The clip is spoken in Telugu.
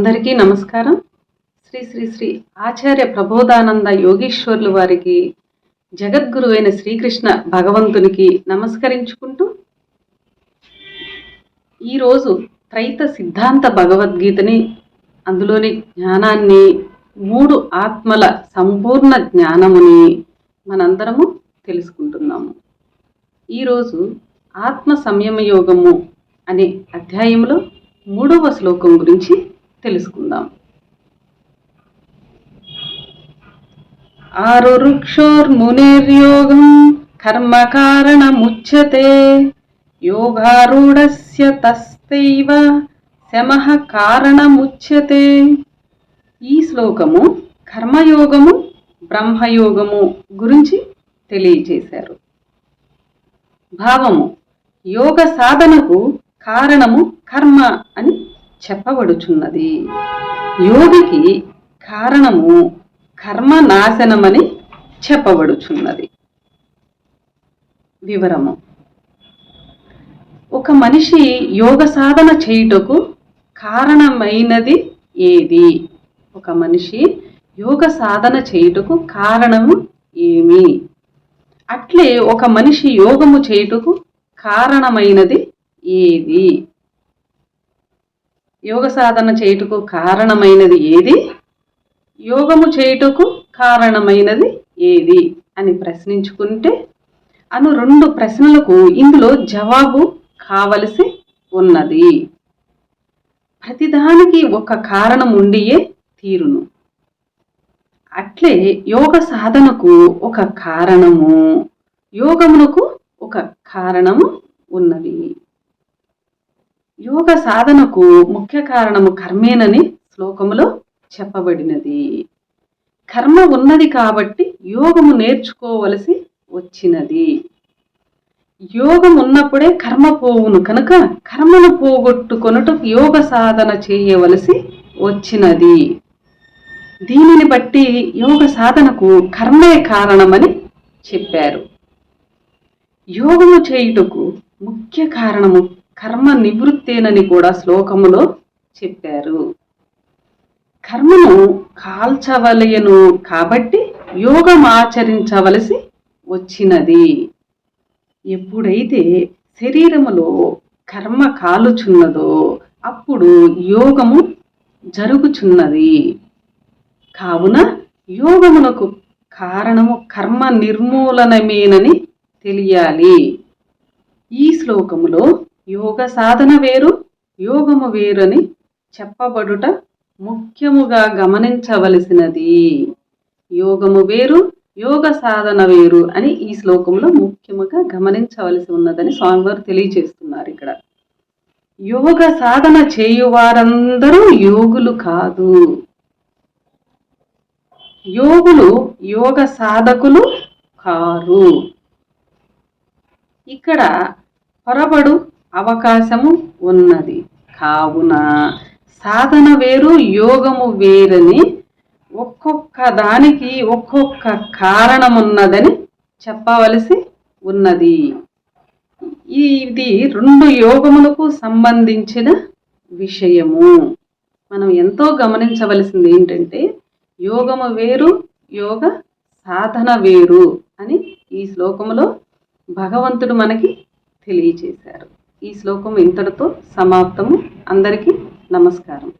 అందరికీ నమస్కారం. శ్రీ శ్రీ శ్రీ ఆచార్య ప్రబోధానంద యోగీశ్వర్లు వారికి, జగద్గురువైన శ్రీకృష్ణ భగవంతునికి నమస్కరించుకుంటూ ఈరోజు త్రైత సిద్ధాంత భగవద్గీతని, అందులోని జ్ఞానాన్ని, 3 ఆత్మల సంపూర్ణ జ్ఞానముని మనందరము తెలుసుకుంటున్నాము. ఈరోజు ఆత్మ సంయమ యోగము అనే అధ్యాయంలో 3వ శ్లోకం గురించి తెలుసుకుందాం. ఆరురుక్షోర్మునిర్యోగం కర్మ కారణముచ్యతే యోగారూఢస్య తస్తైవ శమః కారణముచ్యతే. ఈ శ్లోకము కర్మయోగము, బ్రహ్మయోగము గురించి తెలియజేశారు. భావము: యోగ సాధనకు కారణము కర్మ అని చెప్పబడుచున్నది. యోగికి కారణము కర్మ నాశనమని చెప్పబడుచున్నది. వివరము: ఒక మనిషి యోగ సాధన చేయుటకు కారణమైనది ఏది? ఒక మనిషి యోగ సాధన చేయుటకు కారణము ఏమి? అట్లే ఒక మనిషి యోగము చేయుటకు కారణమైనది ఏది? యోగ సాధన చేయుటకు కారణమైనది ఏది? యోగము చేయుటకు కారణమైనది ఏది అని ప్రశ్నించుకుంటే అను 2 ప్రశ్నలకు ఇందులో జవాబు కావలసి ఉన్నది. ప్రతిదానికి ఒక కారణం ఉండియే తీరును. అట్లే యోగ సాధనకు ఒక కారణము, యోగమునకు ఒక కారణము ఉన్నది. యోగ సాధనకు ముఖ్య కారణము కర్మేనని శ్లోకములో చెప్పబడినది. కర్మ ఉన్నది కాబట్టి యోగము నేర్చుకోవలసి వచ్చినది. యోగం ఉన్నప్పుడే కర్మ పోవును కనుక కర్మను పోగొట్టుకొనుటకు యోగ సాధన చేయవలసి వచ్చినది. దీనిని బట్టి యోగ సాధనకు కర్మే కారణమని చెప్పారు. యోగము చేయుటకు ముఖ్య కారణము కర్మ నివృత్తేనని కూడా శ్లోకములో చెప్పారు. కర్మను కాల్చవలయను కాబట్టి యోగం ఆచరించవలసి వచ్చినది. ఎప్పుడైతే శరీరములో కర్మ కాలుచున్నదో అప్పుడు యోగము జరుగుచున్నది. కావున యోగమునకు కారణము కర్మ నిర్మూలనమేనని తెలియాలి. ఈ శ్లోకములో యోగ సాధన వేరు, యోగము వేరని చెప్పబడుట ముఖ్యముగా గమనించవలసినది. యోగము వేరు, యోగ సాధన వేరు అని ఈ శ్లోకంలో ముఖ్యముగా గమనించవలసి ఉన్నదని స్వామివారు తెలియజేస్తున్నారు. ఇక్కడ యోగ సాధన చేయువారందరూ యోగులు కాదు. యోగులు యోగ సాధకులు కారు. ఇక్కడ పొరబడు అవకాశము ఉన్నది. కావున సాధన వేరు, యోగము వేరని ఒక్కొక్క దానికి ఒక్కొక్క కారణమున్నదని చెప్పవలసి ఉన్నది. ఇది 2 యోగములకు సంబంధించిన విషయము. మనం ఎంతో గమనించవలసింది ఏంటంటే యోగము వేరు, యోగ సాధన వేరు అని ఈ శ్లోకములో భగవంతుడు మనకి తెలియచేశారు. ఈ శ్లోకం ఇంతటితో సమాప్తము. అందరికీ నమస్కారం.